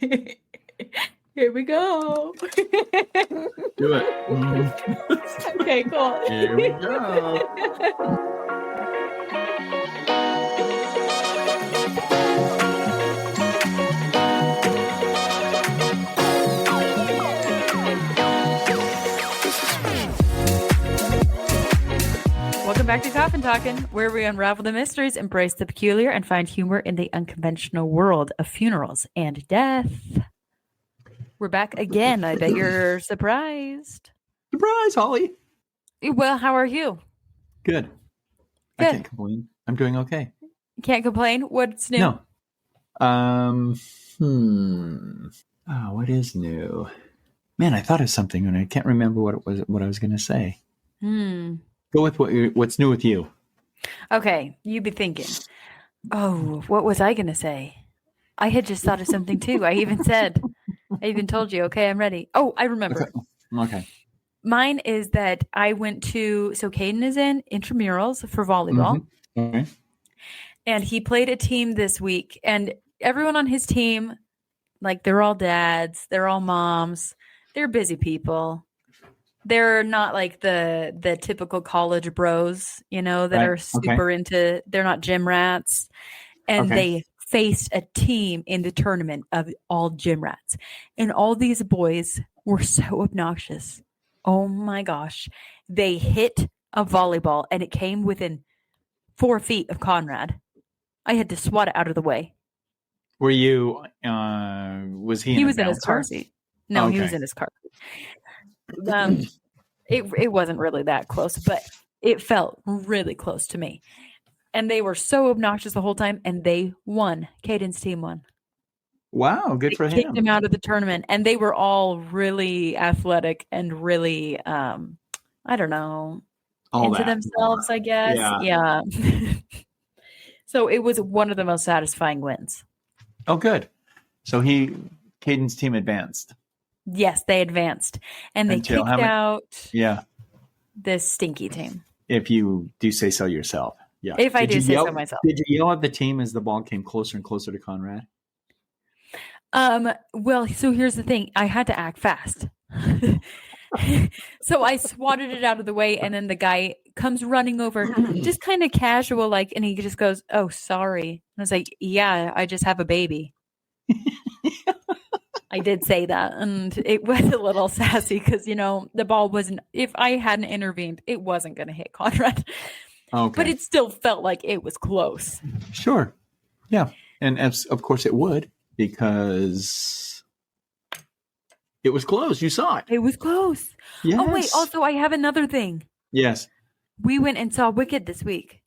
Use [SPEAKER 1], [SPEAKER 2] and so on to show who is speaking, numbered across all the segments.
[SPEAKER 1] Here we go.
[SPEAKER 2] Do it.
[SPEAKER 1] Okay, cool.
[SPEAKER 2] Here we go.
[SPEAKER 1] Welcome back to Coffin Talkin', where we unravel the mysteries, embrace the peculiar, and find humor in the unconventional world of funerals and death. We're back again. I bet you're surprised.
[SPEAKER 2] Surprise, Holly.
[SPEAKER 1] Well, how are you?
[SPEAKER 2] Good. I can't complain. I'm doing okay.
[SPEAKER 1] Can't complain? What's new?
[SPEAKER 2] No. What is new? Man, I thought of something and I can't remember what I was going to say. Go with what's new with you.
[SPEAKER 1] Okay, you be thinking, oh, what was I going to say? I had just thought of something too. I even told you, okay, I'm ready. Oh, I remember.
[SPEAKER 2] Okay.
[SPEAKER 1] Mine is that I went to, so Caden is in intramurals for volleyball.
[SPEAKER 2] Mm-hmm. Okay.
[SPEAKER 1] And he played a team this week. And everyone on his team, like they're all dads, they're all moms, they're busy people. They're not like the typical college bros, that are super into, they're not gym rats. And they faced a team in the tournament of all gym rats. And all these boys were so obnoxious. Oh my gosh. They hit a volleyball and it came within 4 feet of Conrad. I had to swat it out of the way.
[SPEAKER 2] Were you, was he
[SPEAKER 1] in his car seat. No, he was in his car. It wasn't really that close, but it felt really close to me. And they were so obnoxious the whole time, and they won. Caden's team won.
[SPEAKER 2] Wow, good for him.
[SPEAKER 1] Kicked him out of the tournament, and they were all really athletic and really, I don't know, into themselves, I guess. Yeah. So it was one of the most satisfying wins.
[SPEAKER 2] Oh, good. So Caden's team advanced.
[SPEAKER 1] Yes, they advanced. And they kicked out this stinky team.
[SPEAKER 2] If you do say so yourself. Yeah.
[SPEAKER 1] If I do say so myself.
[SPEAKER 2] Did you yell at the team as the ball came closer and closer to Conrad?
[SPEAKER 1] Well, so here's the thing. I had to act fast. So I swatted it out of the way, and then the guy comes running over, just kind of casual, like, and he just goes, "Oh, sorry." And I was like, "Yeah, I just have a baby." I did say that, and it was a little sassy because, the ball wasn't, if I hadn't intervened, it wasn't going to hit Conrad.
[SPEAKER 2] Okay.
[SPEAKER 1] But it still felt like it was close.
[SPEAKER 2] Sure. Yeah. And of course it would, because it was close. You saw it.
[SPEAKER 1] It was close.
[SPEAKER 2] Yes.
[SPEAKER 1] Oh, wait. Also, I have another thing.
[SPEAKER 2] Yes.
[SPEAKER 1] We went and saw Wicked this week.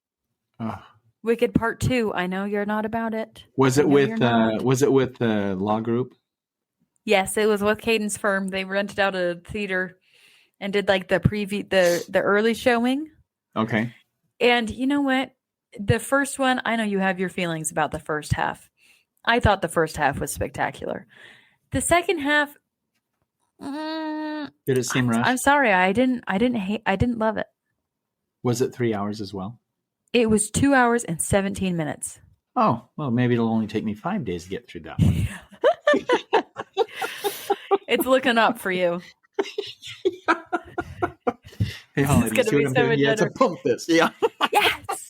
[SPEAKER 1] Wicked Part 2. I know you're not about it.
[SPEAKER 2] Was it with the law group?
[SPEAKER 1] Yes, it was with Caden's firm. They rented out a theater and did like the preview, the early showing.
[SPEAKER 2] Okay.
[SPEAKER 1] And you know what? The first one, I know you have your feelings about the first half. I thought the first half was spectacular. The second half,
[SPEAKER 2] did it seem rushed?
[SPEAKER 1] I'm sorry, I didn't love it.
[SPEAKER 2] Was it 3 hours as well?
[SPEAKER 1] It was 2 hours and 17 minutes.
[SPEAKER 2] Oh, well, maybe it'll only take me 5 days to get through that one.
[SPEAKER 1] It's looking up for you.
[SPEAKER 2] Hey, Holly,
[SPEAKER 1] it's going to be so much better.
[SPEAKER 2] To pump this. Yeah.
[SPEAKER 1] Yes.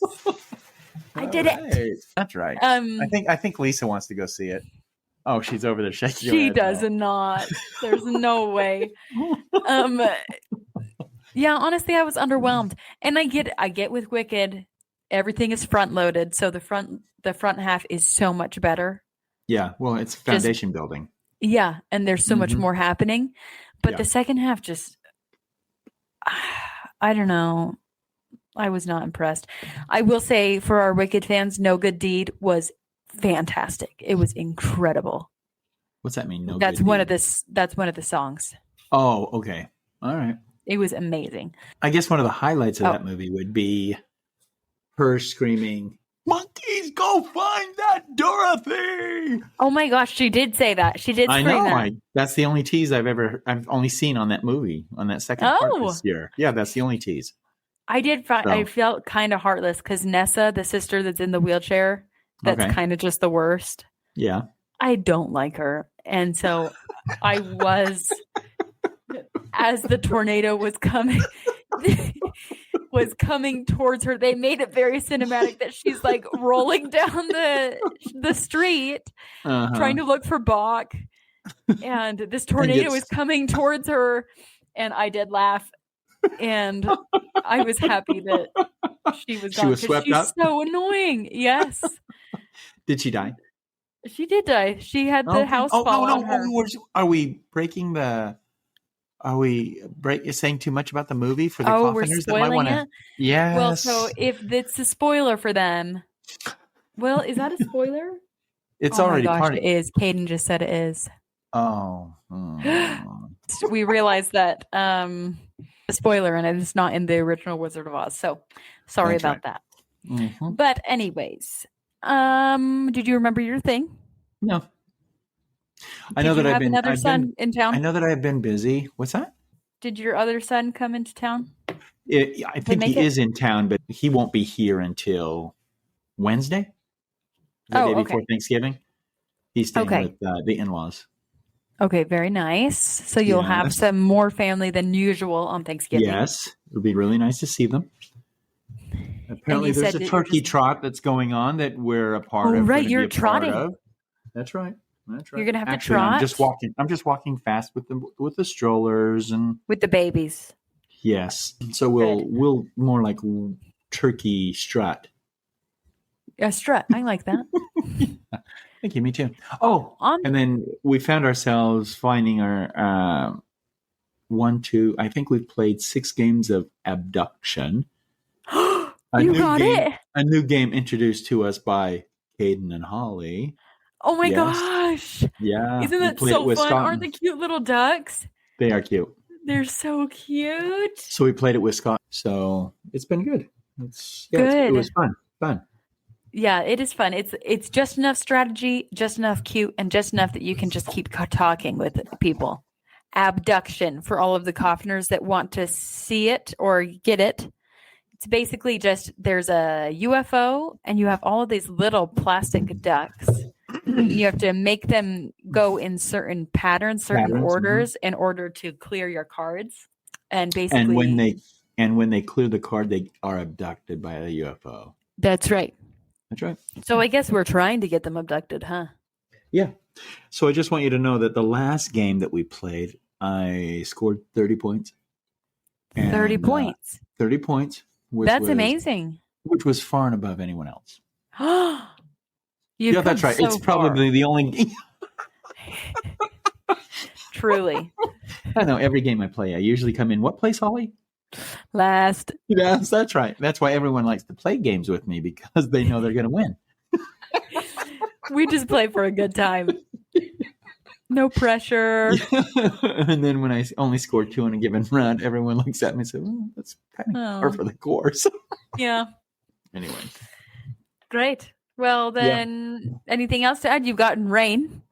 [SPEAKER 1] I did it.
[SPEAKER 2] That's right. I think Lisa wants to go see it. Oh, she's over there shaking.
[SPEAKER 1] She does not. There's no way. Yeah, honestly, I was underwhelmed. And I get with Wicked, everything is front loaded, so the front half is so much better.
[SPEAKER 2] Yeah, well, it's foundation building.
[SPEAKER 1] Yeah, and there's so much more happening. But the second half just, I don't know. I was not impressed. I will say, for our Wicked fans, No Good Deed was fantastic. It was incredible.
[SPEAKER 2] What's that mean?
[SPEAKER 1] That's one of the songs.
[SPEAKER 2] Oh, okay. All right.
[SPEAKER 1] It was amazing.
[SPEAKER 2] I guess one of the highlights of that movie would be her screaming, "Monkeys, go find that Dorothy!"
[SPEAKER 1] Oh my gosh, she did say that. She did scream that.
[SPEAKER 2] That's the only tease I've only seen on that movie, on that second part this year. Yeah, that's the only tease.
[SPEAKER 1] I felt kind of heartless because Nessa, the sister that's in the wheelchair, that's kind of just the worst.
[SPEAKER 2] Yeah.
[SPEAKER 1] I don't like her. And so I was, as the tornado was coming, towards her, they made it very cinematic that she's like rolling down the street trying to look for Bach, and this tornado is coming towards her, and I did laugh, and I was happy that she was gone.
[SPEAKER 2] She was swept up.
[SPEAKER 1] She's so annoying. Yes.
[SPEAKER 2] Did she die?
[SPEAKER 1] She did die. She had the house fall on her.
[SPEAKER 2] Are we breaking the? Are we saying too much about the movie for the
[SPEAKER 1] Coffeners
[SPEAKER 2] we're
[SPEAKER 1] spoiling that might want to?
[SPEAKER 2] Yes.
[SPEAKER 1] Well, so if it's a spoiler for them, well, is that a spoiler?
[SPEAKER 2] It's already
[SPEAKER 1] part.
[SPEAKER 2] It
[SPEAKER 1] is. Caden just said it is.
[SPEAKER 2] Oh.
[SPEAKER 1] We realized that the spoiler and it's not in the original Wizard of Oz. So sorry about that.
[SPEAKER 2] Mm-hmm.
[SPEAKER 1] But anyways, did you remember your thing?
[SPEAKER 2] No. I know that I've been
[SPEAKER 1] another son in town.
[SPEAKER 2] I know that I've been busy. What's that?
[SPEAKER 1] Did your other son come into town?
[SPEAKER 2] I think he is in town, but he won't be here until Wednesday, the day before Thanksgiving. He's staying with the in-laws.
[SPEAKER 1] Okay, very nice. So you'll have some more family than usual on Thanksgiving.
[SPEAKER 2] Yes, it'll be really nice to see them. Apparently, there's a turkey trot that's going on that we're a part of.
[SPEAKER 1] Oh, right, you're trotting.
[SPEAKER 2] That's right. That's right.
[SPEAKER 1] You're gonna have to trot.
[SPEAKER 2] I'm just walking fast with the strollers and
[SPEAKER 1] with the babies.
[SPEAKER 2] Yes. So we'll more like turkey strut.
[SPEAKER 1] A strut. I like that.
[SPEAKER 2] Thank you. Me too. Oh, and then we found ourselves finding our 1, 2. I think we've played 6 games of Abduction. A new game introduced to us by Caden and Holly.
[SPEAKER 1] Oh my gosh.
[SPEAKER 2] Yeah.
[SPEAKER 1] Isn't that so fun? Aren't the cute little ducks?
[SPEAKER 2] They are cute.
[SPEAKER 1] They're so cute.
[SPEAKER 2] So we played it with Scott. So it's been good.
[SPEAKER 1] Good.
[SPEAKER 2] It was fun.
[SPEAKER 1] Yeah, it is fun. It's just enough strategy, just enough cute, and just enough that you can just keep talking with people. Abduction, for all of the Coffeners that want to see it or get it. It's basically just there's a UFO and you have all of these little plastic ducks. You have to make them go in certain patterns, orders in order to clear your cards. And basically,
[SPEAKER 2] when they clear the card, they are abducted by a UFO.
[SPEAKER 1] That's right.
[SPEAKER 2] That's right.
[SPEAKER 1] So I guess we're trying to get them abducted, huh?
[SPEAKER 2] Yeah. So I just want you to know that the last game that we played, I scored 30 points.
[SPEAKER 1] 30 points.
[SPEAKER 2] 30 points.
[SPEAKER 1] That's amazing.
[SPEAKER 2] Which was far and above anyone else.
[SPEAKER 1] Yeah,
[SPEAKER 2] that's right. It's probably the only game.
[SPEAKER 1] Truly.
[SPEAKER 2] I know. Every game I play, I usually come in. What place, Holly?
[SPEAKER 1] Last.
[SPEAKER 2] Yes, that's right. That's why everyone likes to play games with me, because they know they're going to win.
[SPEAKER 1] We just play for a good time. No pressure.
[SPEAKER 2] And then when I only score 2 in a given round, everyone looks at me and says, that's kind of par for the course.
[SPEAKER 1] Yeah.
[SPEAKER 2] Anyway.
[SPEAKER 1] Great. Well, then, anything else to add? You've gotten rain.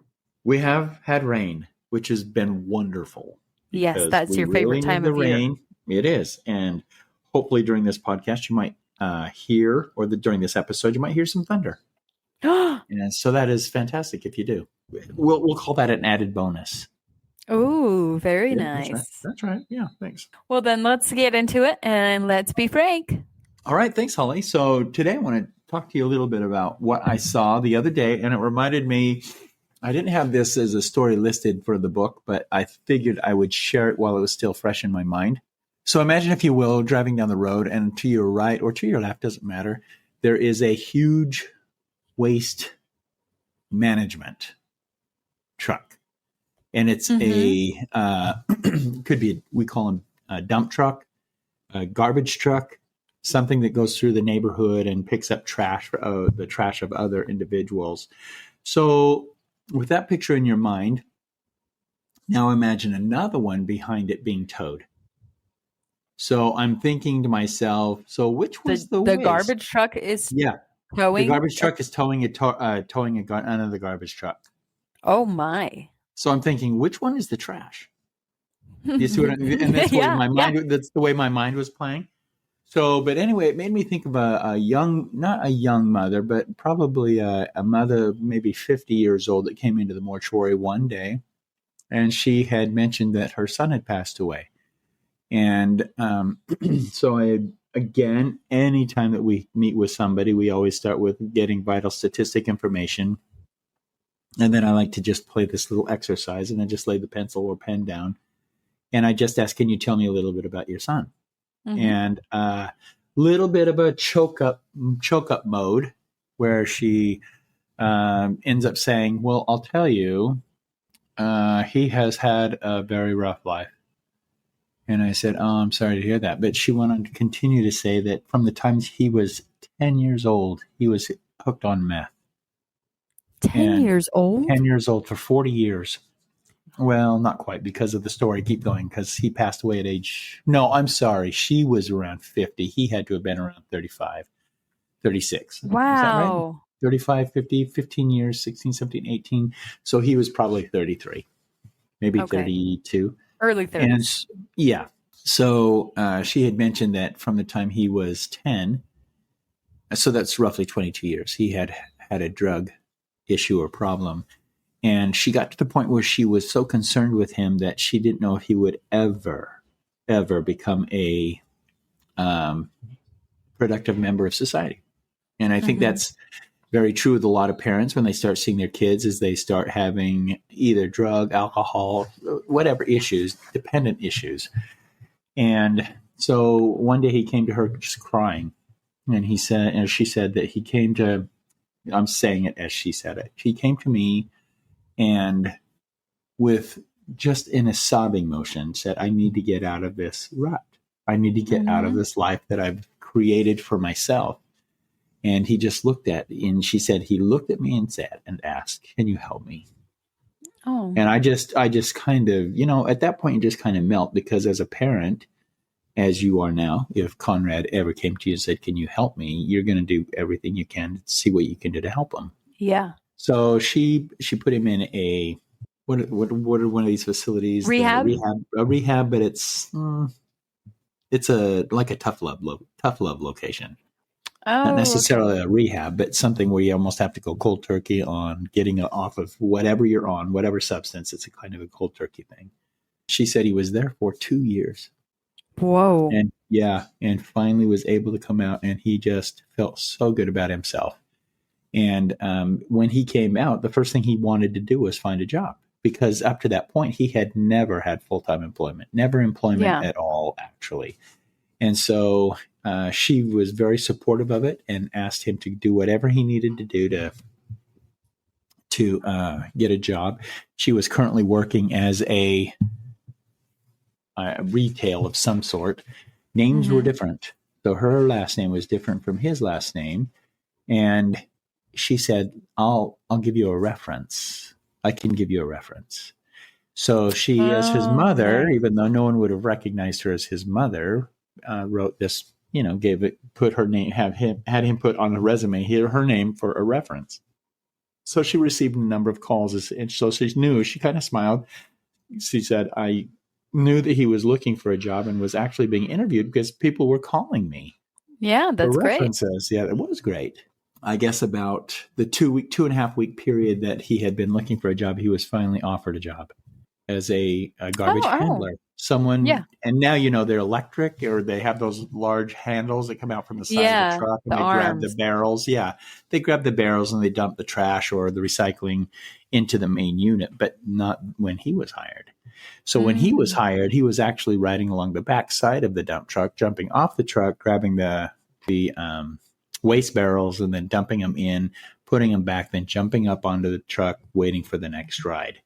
[SPEAKER 2] We have had rain, which has been wonderful.
[SPEAKER 1] Yes, that's your favorite time of year.
[SPEAKER 2] It is. And hopefully during this podcast, you might hear, or during this episode, you might hear some thunder. And so that is fantastic if you do. We'll call that an added bonus.
[SPEAKER 1] Oh, very nice.
[SPEAKER 2] That's right. Yeah, thanks.
[SPEAKER 1] Well, then let's get into it and let's be frank.
[SPEAKER 2] All right. Thanks, Holly. So today I want to talk to you a little bit about what I saw the other day. And it reminded me, I didn't have this as a story listed for the book, but I figured I would share it while it was still fresh in my mind. So imagine, if you will, driving down the road, and to your right or to your left, doesn't matter, there is a huge waste management truck. And it's could be, we call them a dump truck, a garbage truck, something that goes through the neighborhood and picks up trash, the trash of other individuals. So with that picture in your mind, now imagine another one behind it being towed. So I'm thinking to myself, so which was the waste?
[SPEAKER 1] Garbage truck is towing?
[SPEAKER 2] The garbage truck is towing another garbage truck.
[SPEAKER 1] Oh, my.
[SPEAKER 2] So I'm thinking, which one is the trash? You see what I mean? And that's, that's the way my mind was playing. So, but anyway, it made me think of a young, not a young mother, but probably a mother, maybe 50 years old, that came into the mortuary one day, and she had mentioned that her son had passed away. And so again, anytime that we meet with somebody, we always start with getting vital statistic information. And then I like to just play this little exercise, and then just lay the pencil or pen down. And I just ask, can you tell me a little bit about your son?
[SPEAKER 1] Mm-hmm.
[SPEAKER 2] And a little bit of a choke up mode, where she ends up saying, well, I'll tell you, he has had a very rough life. And I said, oh, I'm sorry to hear that. But she went on to continue to say that from the time he was 10 years old, he was hooked on meth.
[SPEAKER 1] 10 years old?
[SPEAKER 2] 10 years old for 40 years. Well, not quite, because of the story. Keep going, because he passed away at age... No, I'm sorry. She was around 50. He had to have been around 35, 36.
[SPEAKER 1] Wow.
[SPEAKER 2] Is that right? 35, 50, 15 years, 16, 17, 18. So he was probably 33, maybe 32.
[SPEAKER 1] Early 30s.
[SPEAKER 2] And yeah. So she had mentioned that from the time he was 10, so that's roughly 22 years, he had had a drug issue or problem. And she got to the point where she was so concerned with him that she didn't know if he would ever become a productive member of society. And I think that's very true with a lot of parents when they start seeing their kids, as they start having either drug, alcohol, whatever issues, dependent issues. And so one day he came to her just crying. And he said, and she said that he came to, I'm saying it as she said it, he came to me and with just in a sobbing motion said, I need to get out of this rut. I need to get out of this life that I've created for myself. And he just looked at, and she said, he looked at me and said, and asked, can you help me?
[SPEAKER 1] Oh.
[SPEAKER 2] And I just kind of, at that point, you just kind of melt, because as a parent, as you are now, if Conrad ever came to you and said, can you help me? You're going to do everything you can to see what you can do to help him.
[SPEAKER 1] Yeah.
[SPEAKER 2] So she put him in a, what are one of these facilities?
[SPEAKER 1] Rehab?
[SPEAKER 2] A rehab, but it's like a tough love location.
[SPEAKER 1] Oh,
[SPEAKER 2] Not necessarily a rehab, but something where you almost have to go cold turkey on getting off of whatever you're on, whatever substance. It's a kind of a cold turkey thing. She said he was there for 2 years.
[SPEAKER 1] Whoa.
[SPEAKER 2] And finally was able to come out, and he just felt so good about himself. And when he came out, the first thing he wanted to do was find a job, because up to that point, he had never had full-time employment, never employment at all, actually. And so she was very supportive of it and asked him to do whatever he needed to do to get a job. She was currently working as a retail of some sort. Names were different. So her last name was different from his last name. And she said, I'll give you a reference. I can give you a reference. So she, as his mother, even though no one would have recognized her as his mother, wrote this, put her name, had him put on the resume here her name for a reference. So she received a number of calls, and so she knew. She kind of smiled. She said, I knew that he was looking for a job and was actually being interviewed because people were calling me.
[SPEAKER 1] Yeah, that's great.
[SPEAKER 2] References. Yeah, it was great. I guess about the 2.5 week period that he had been looking for a job, he was finally offered a job as a garbage handler. Someone, and now they're electric, or they have those large handles that come out from the side of the truck, and they grab the barrels. Yeah, they grab the barrels and they dump the trash or the recycling into the main unit, but not when he was hired. So when he was hired, he was actually riding along the back side of the dump truck, jumping off the truck, grabbing the waste barrels, and then dumping them in, putting them back, then jumping up onto the truck, waiting for the next ride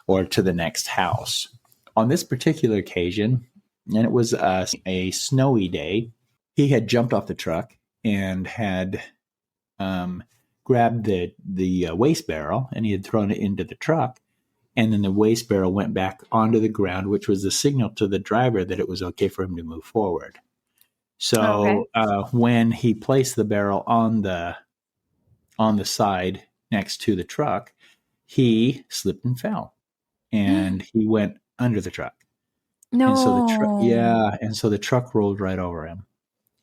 [SPEAKER 2] or to the next house. On this particular occasion, and it was a snowy day, he had jumped off the truck and had grabbed the waste barrel, and he had thrown it into the truck. And then the waste barrel went back onto the ground, which was the signal to the driver that it was okay for him to move forward. So when he placed the barrel on the side next to the truck, he slipped and fell, and he went under the truck.
[SPEAKER 1] No.
[SPEAKER 2] And so the truck rolled right over him.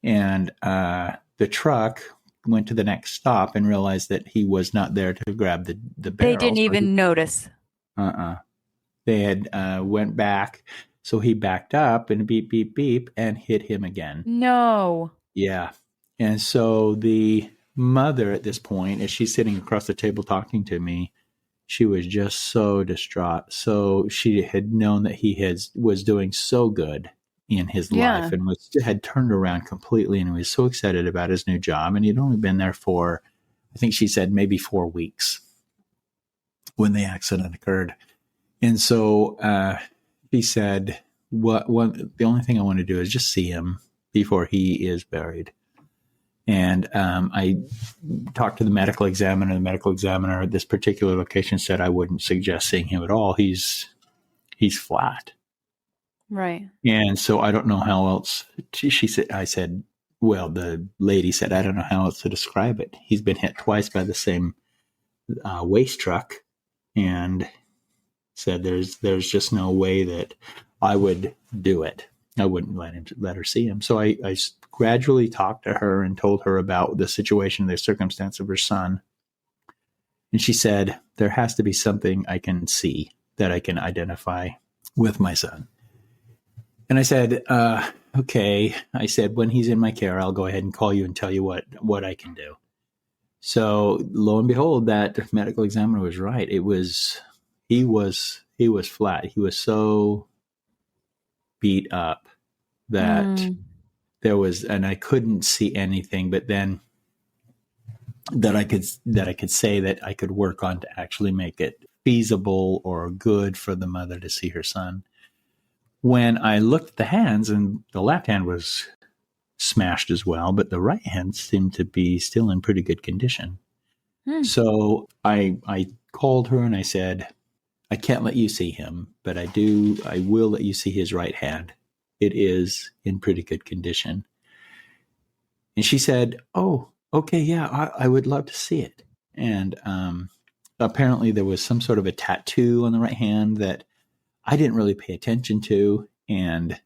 [SPEAKER 2] And the truck went to the next stop and realized that he was not there to grab the barrel.
[SPEAKER 1] They didn't even notice.
[SPEAKER 2] They had went back, so he backed up and beep, beep, beep, and hit him again.
[SPEAKER 1] No.
[SPEAKER 2] Yeah. And so the mother at this point, as she's sitting across the table talking to me, she was just so distraught. So she had known that he was doing so good in his life and had turned around completely, and was so excited about his new job. And he'd only been there for, I think she said, maybe 4 weeks when the accident occurred. And so he said, the only thing I want to do is just see him before he is buried. And I talked to the medical examiner. The medical examiner at this particular location said I wouldn't suggest seeing him at all. He's flat.
[SPEAKER 1] Right.
[SPEAKER 2] And so I don't know how else. She said. I said, well, the lady said, I don't know how else to describe it. He's been hit twice by the same waste truck, and said there's just no way that I would do it. I wouldn't let her see him. So I gradually talked to her and told her about the situation, the circumstance of her son. And she said, there has to be something I can see that I can identify with my son. And I said, okay. I said, when he's in my care, I'll go ahead and call you and tell you what I can do. So lo and behold, that medical examiner was right. He was flat. He was so beat up that there was, and I couldn't see anything, but then that I could say that I could work on to actually make it feasible or good for the mother to see her son. When I looked at the hands, and the left hand was smashed as well, but the right hand seemed to be still in pretty good condition. So I called her and I said, I can't let you see him, but I will let you see his right hand. It is in pretty good condition. And she said, oh, okay, yeah, I would love to see it. And apparently there was some sort of a tattoo on the right hand that I didn't really pay attention to. And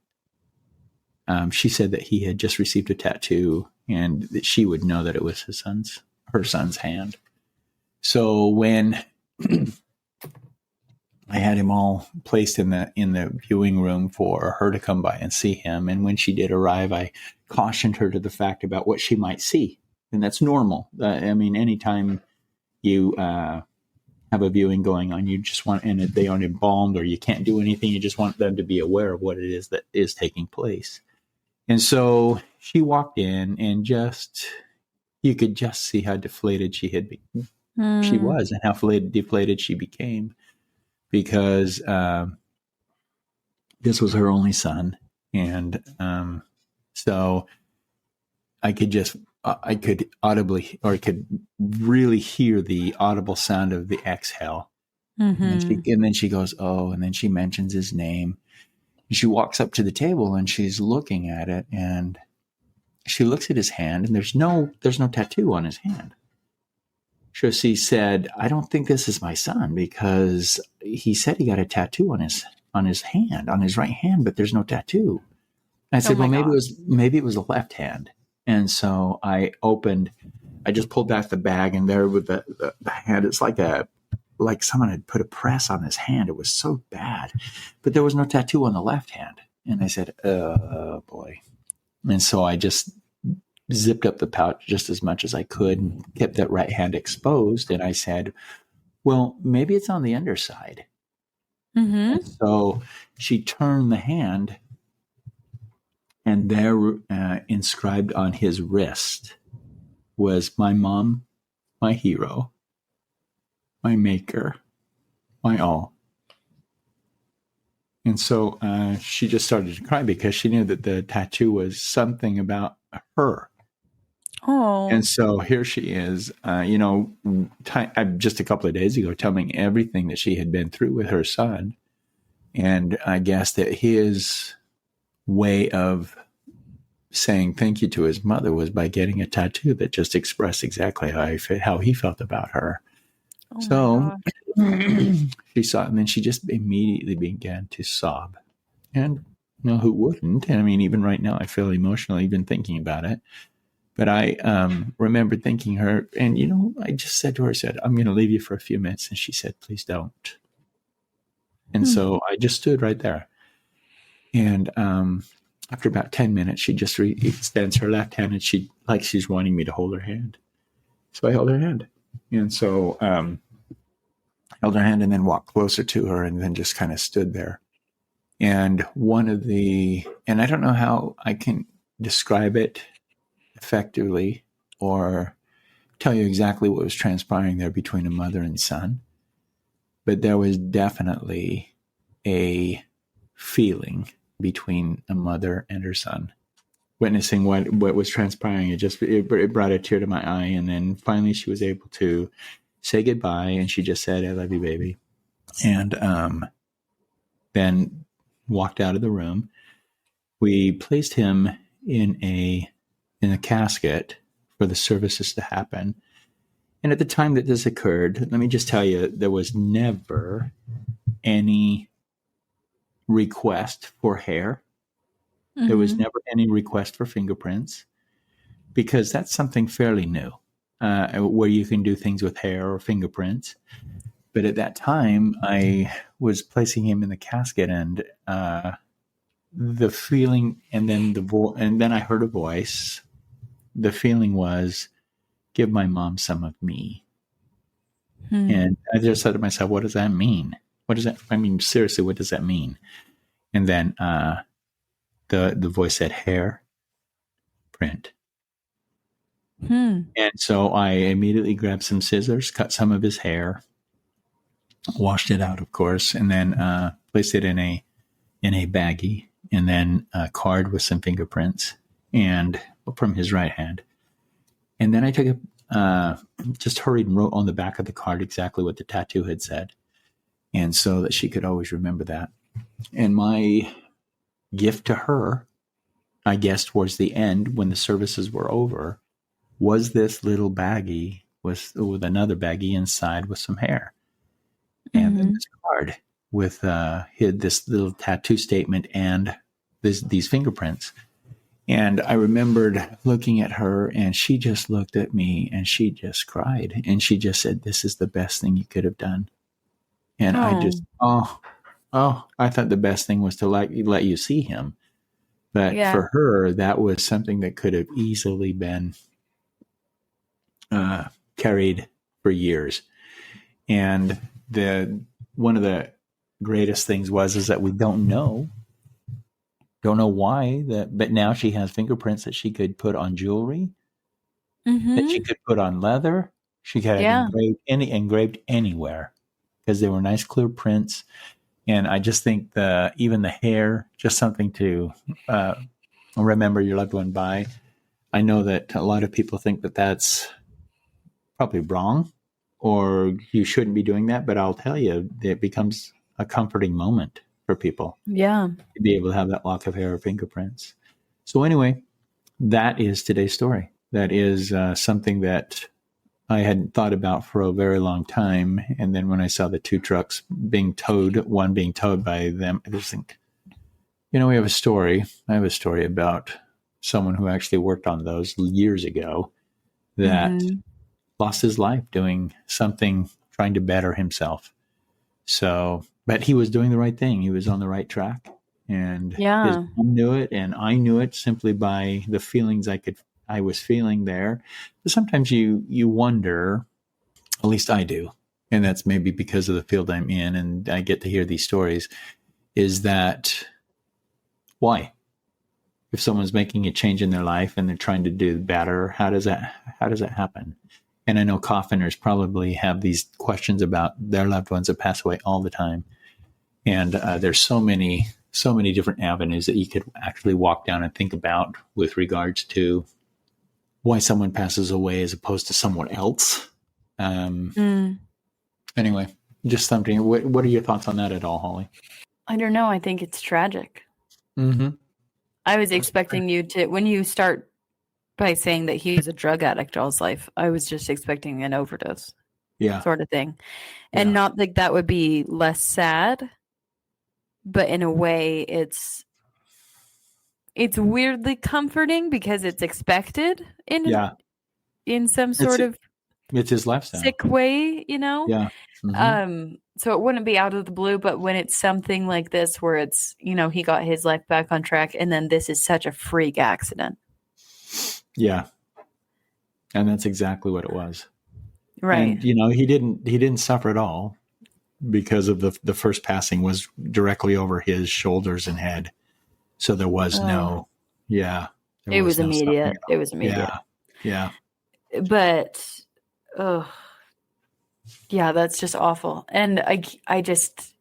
[SPEAKER 2] she said that he had just received a tattoo and that she would know that it was her son's hand. So when I had him all placed in the viewing room for her to come by and see him. And when she did arrive, I cautioned her to the fact about what she might see. And that's normal. I mean, anytime you have a viewing going on, you just want, and they aren't embalmed or you can't do anything, you just want them to be aware of what it is that is taking place. And so she walked in and you could just see how deflated she was and how deflated she became. Because this was her only son. And so I could audibly, or I could really hear the audible sound of the exhale. And then she goes, oh, and then she mentions his name. And she walks up to the table and she's looking at it, and she looks at his hand, and there's no tattoo on his hand. So she said, I don't think this is my son, because he said he got a tattoo on his hand, on his right hand, but there's no tattoo. And I said, maybe it was the left hand. And so I just pulled back the bag, and there with the hand, it's like someone had put a press on his hand. It was so bad, but there was no tattoo on the left hand. And I said, oh boy. And so I just zipped up the pouch just as much as I could and kept that right hand exposed. And I said, well, maybe it's on the underside. And so she turned the hand, and there inscribed on his wrist was my mom, my hero, my maker, my all. And so she just started to cry because she knew that the tattoo was something about her.
[SPEAKER 1] Oh.
[SPEAKER 2] And so here she is, just a couple of days ago, telling everything that she had been through with her son. And I guess that his way of saying thank you to his mother was by getting a tattoo that just expressed exactly how he felt about her.
[SPEAKER 1] Oh,
[SPEAKER 2] so she saw it, and then she just immediately began to sob. And No, who wouldn't? And I mean, even right now, I feel emotional even thinking about it. But I remember thinking her, and I just said to her, I said, I'm going to leave you for a few minutes. And she said, please don't. And so I just stood right there. And after about 10 minutes, she just extends her left hand and she's wanting me to hold her hand. So I held her hand. And so held her hand and then walked closer to her and then just kind of stood there. And and I don't know how I can describe it effectively or tell you exactly what was transpiring there between a mother and son, but there was definitely a feeling between a mother and her son, witnessing what was transpiring. It brought a tear to my eye, and then finally she was able to say goodbye, and she just said, "I love you, baby," and then walked out of the room. We placed him in a casket for the services to happen. And at the time that this occurred, let me just tell you, there was never any request for hair. Mm-hmm. There was never any request for fingerprints, because that's something fairly new, where you can do things with hair or fingerprints. But at that time, I was placing him in the casket, and the feeling, and then I heard a voice. The feeling was, give my mom some of me. And I just said to myself, what does that mean? What does that, I mean, seriously, what does that mean? And then the voice said, hair, print. And so I immediately grabbed some scissors, cut some of his hair, washed it out, of course, and then placed it in a baggie, and then a card with some fingerprints and from his right hand. And then I took just hurried and wrote on the back of the card exactly what the tattoo had said, and so that she could always remember that. And my gift to her, I guess towards the end when the services were over, was this little baggie with another baggie inside with some hair, and then this card with this little tattoo statement and these fingerprints. And I remembered looking at her, and she just looked at me and she just cried, and she just said, this is the best thing you could have done. And I just, I thought the best thing was to let you see him. But for her, that was something that could have easily been carried for years. And one of the greatest things is that we don't know why but now she has fingerprints that she could put on jewelry, that she could put on leather. She could have engraved anywhere, because they were nice, clear prints. And I just think even the hair, just something to remember your loved one by. I know that a lot of people think that that's probably wrong, or you shouldn't be doing that. But I'll tell you, it becomes a comforting moment for people.
[SPEAKER 1] Yeah.
[SPEAKER 2] To be able to have that lock of hair or fingerprints. So anyway, that is today's story. That is something that I hadn't thought about for a very long time. And then when I saw the two trucks being towed, one being towed by them, I just think, we have a story. I have a story about someone who actually worked on those years ago that lost his life doing something, trying to better himself. So, but he was doing the right thing. He was on the right track, and his mom knew it, and I knew it simply by the feelings I was feeling there. But sometimes you wonder, at least I do, and that's maybe because of the field I'm in, and I get to hear these stories, is that why? If someone's making a change in their life and they're trying to do better, how does that happen? And I know coffiners probably have these questions about their loved ones that pass away all the time. And there's so many different avenues that you could actually walk down and think about with regards to why someone passes away as opposed to someone else. Anyway, just something. What are your thoughts on that at all, Holly?
[SPEAKER 1] I don't know. I think it's tragic. I was expecting you to, when you start by saying that he was a drug addict all his life, I was just expecting an overdose, sort of thing. And not like that would be less sad, but in a way it's it's weirdly comforting because it's expected
[SPEAKER 2] Yeah.
[SPEAKER 1] in some sort of
[SPEAKER 2] It's his lifestyle.
[SPEAKER 1] sick way, you know?
[SPEAKER 2] Yeah.
[SPEAKER 1] So it wouldn't be out of the blue, but when it's something like this where it's, he got his life back on track and then this is such a freak accident.
[SPEAKER 2] Yeah. And that's exactly what it was.
[SPEAKER 1] Right.
[SPEAKER 2] And, he didn't suffer at all because of the first passing was directly over his shoulders and head. So there was
[SPEAKER 1] it was immediate. It was immediate.
[SPEAKER 2] Yeah.
[SPEAKER 1] But, that's just awful. And I just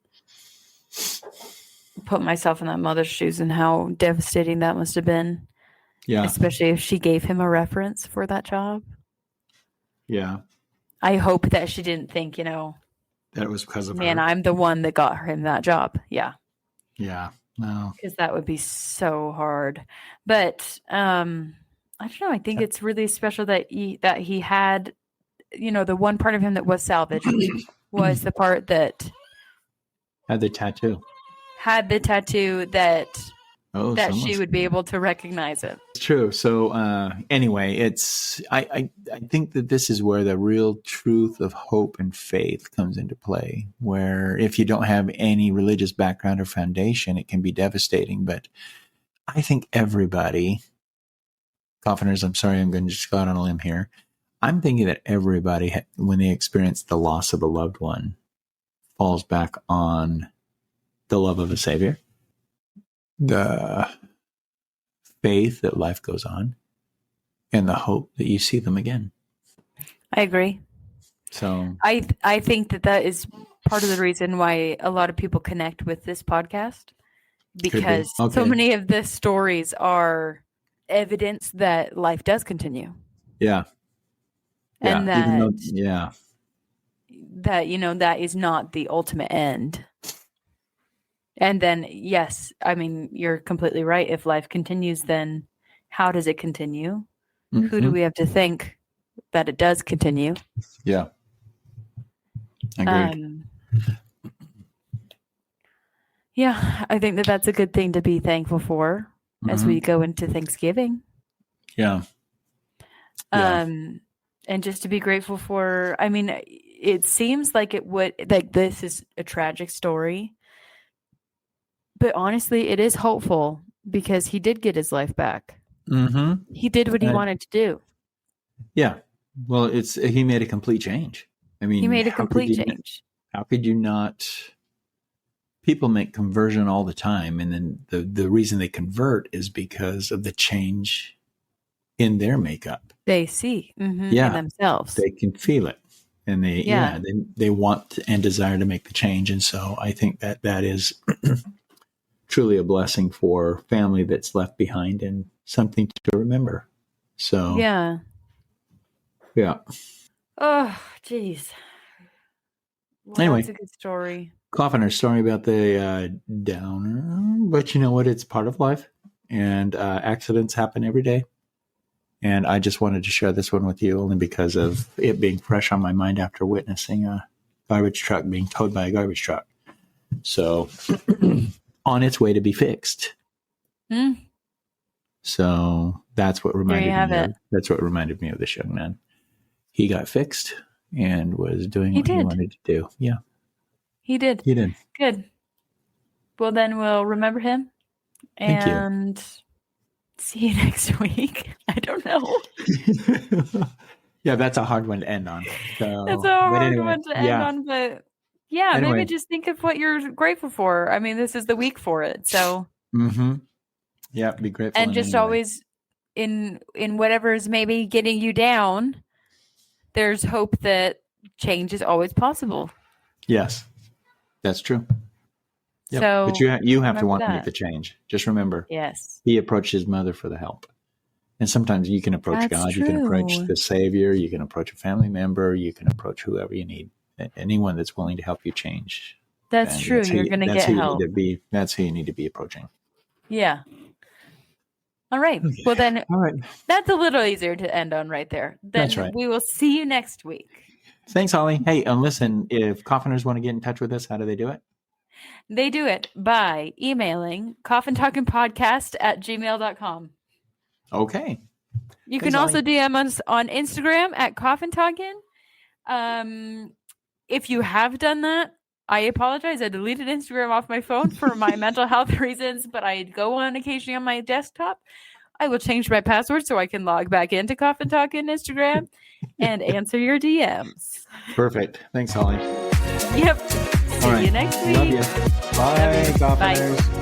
[SPEAKER 1] put myself in that mother's shoes and how devastating that must have been.
[SPEAKER 2] Yeah.
[SPEAKER 1] Especially if she gave him a reference for that job.
[SPEAKER 2] Yeah.
[SPEAKER 1] I hope that she didn't think, that
[SPEAKER 2] it was because of
[SPEAKER 1] man,
[SPEAKER 2] her.
[SPEAKER 1] I'm the one that got him that job. Yeah.
[SPEAKER 2] Yeah. No.
[SPEAKER 1] Because that would be so hard. But I don't know. I think it's really special that he had, the one part of him that was salvaged was the part that
[SPEAKER 2] had the tattoo
[SPEAKER 1] that
[SPEAKER 2] she
[SPEAKER 1] would be able to recognize it.
[SPEAKER 2] It's true. So anyway, I think that this is where the real truth of hope and faith comes into play, where if you don't have any religious background or foundation, it can be devastating. But I think everybody, Coffeners, I'm sorry, I'm going to just go out on a limb here. I'm thinking that everybody, when they experience the loss of a loved one, falls back on the love of a Savior, the faith that life goes on, and the hope that you see them again. I
[SPEAKER 1] agree.
[SPEAKER 2] So
[SPEAKER 1] I think that is part of the reason why a lot of people connect with this podcast, because so many of the stories are evidence that life does continue.
[SPEAKER 2] Yeah.
[SPEAKER 1] And that that is not the ultimate end. And then, yes, I mean, you're completely right. If life continues, then how does it continue? Mm-hmm. Who do we have to think that it does continue?
[SPEAKER 2] Yeah. Agreed.
[SPEAKER 1] I think that that's a good thing to be thankful for as we go into Thanksgiving.
[SPEAKER 2] Yeah.
[SPEAKER 1] And just to be grateful for, I mean, it seems like this is a tragic story. But honestly, it is hopeful because he did get his life back.
[SPEAKER 2] Mm-hmm.
[SPEAKER 1] He did what he wanted to do.
[SPEAKER 2] Yeah. Well, he made a complete change. I mean,
[SPEAKER 1] he made a complete change.
[SPEAKER 2] How could you not? People make conversion all the time. And then the reason they convert is because of the change in their makeup.
[SPEAKER 1] They see in themselves.
[SPEAKER 2] They can feel it. And they want and desire to make the change. And so I think that is truly a blessing for family that's left behind and something to remember. So
[SPEAKER 1] yeah. Oh, geez. Well,
[SPEAKER 2] anyway,
[SPEAKER 1] that's a good story.
[SPEAKER 2] Coffiner, sorry about the downer, but you know what? It's part of life, and accidents happen every day. And I just wanted to share this one with you only because of it being fresh on my mind after witnessing a garbage truck being towed by a garbage truck. So on its way to be fixed. So that's what reminded me of this young man. He got fixed and was doing what he wanted to do. Yeah.
[SPEAKER 1] He did. Good. Well, then we'll remember him.
[SPEAKER 2] Thank
[SPEAKER 1] and
[SPEAKER 2] you.
[SPEAKER 1] See you next week. I don't know.
[SPEAKER 2] Yeah, that's a hard one to end on. So,
[SPEAKER 1] that's a hard one to end on, but maybe just think of what you're grateful for. I mean, this is the week for it. So
[SPEAKER 2] yeah, be grateful.
[SPEAKER 1] And just always in whatever is maybe getting you down, there's hope that change is always possible.
[SPEAKER 2] Yes, that's true. Yep.
[SPEAKER 1] So,
[SPEAKER 2] but you have to want to make the change. Just remember,
[SPEAKER 1] yes,
[SPEAKER 2] he approached his mother for the help. And sometimes you can approach God, you can approach the Savior, you can approach a family member, you can approach whoever you need, anyone that's willing to help you change.
[SPEAKER 1] That's true. You're going to get help.
[SPEAKER 2] That's who you need to be approaching.
[SPEAKER 1] Yeah. All right. Okay. Well, then, that's a little easier to end on right there. Then
[SPEAKER 2] that's right.
[SPEAKER 1] We will see you next week.
[SPEAKER 2] Thanks, Holly. Hey, listen, if Coffeners want to get in touch with us, how do they do it?
[SPEAKER 1] They do it by emailing coffintalkingpodcast@gmail.com.
[SPEAKER 2] Okay.
[SPEAKER 1] You
[SPEAKER 2] Thanks,
[SPEAKER 1] can also
[SPEAKER 2] Ollie.
[SPEAKER 1] DM us on Instagram at Coffin Talking. If you have done that, I apologize. I deleted Instagram off my phone for my mental health reasons, but I go on occasionally on my desktop. I will change my password so I can log back into Coffin Talking Instagram and answer your DMs.
[SPEAKER 2] Perfect. Thanks, Holly.
[SPEAKER 1] Yep. See
[SPEAKER 2] All right.
[SPEAKER 1] you next week.
[SPEAKER 2] Love you. Bye,
[SPEAKER 1] Love you. Bye.
[SPEAKER 2] Coffiners.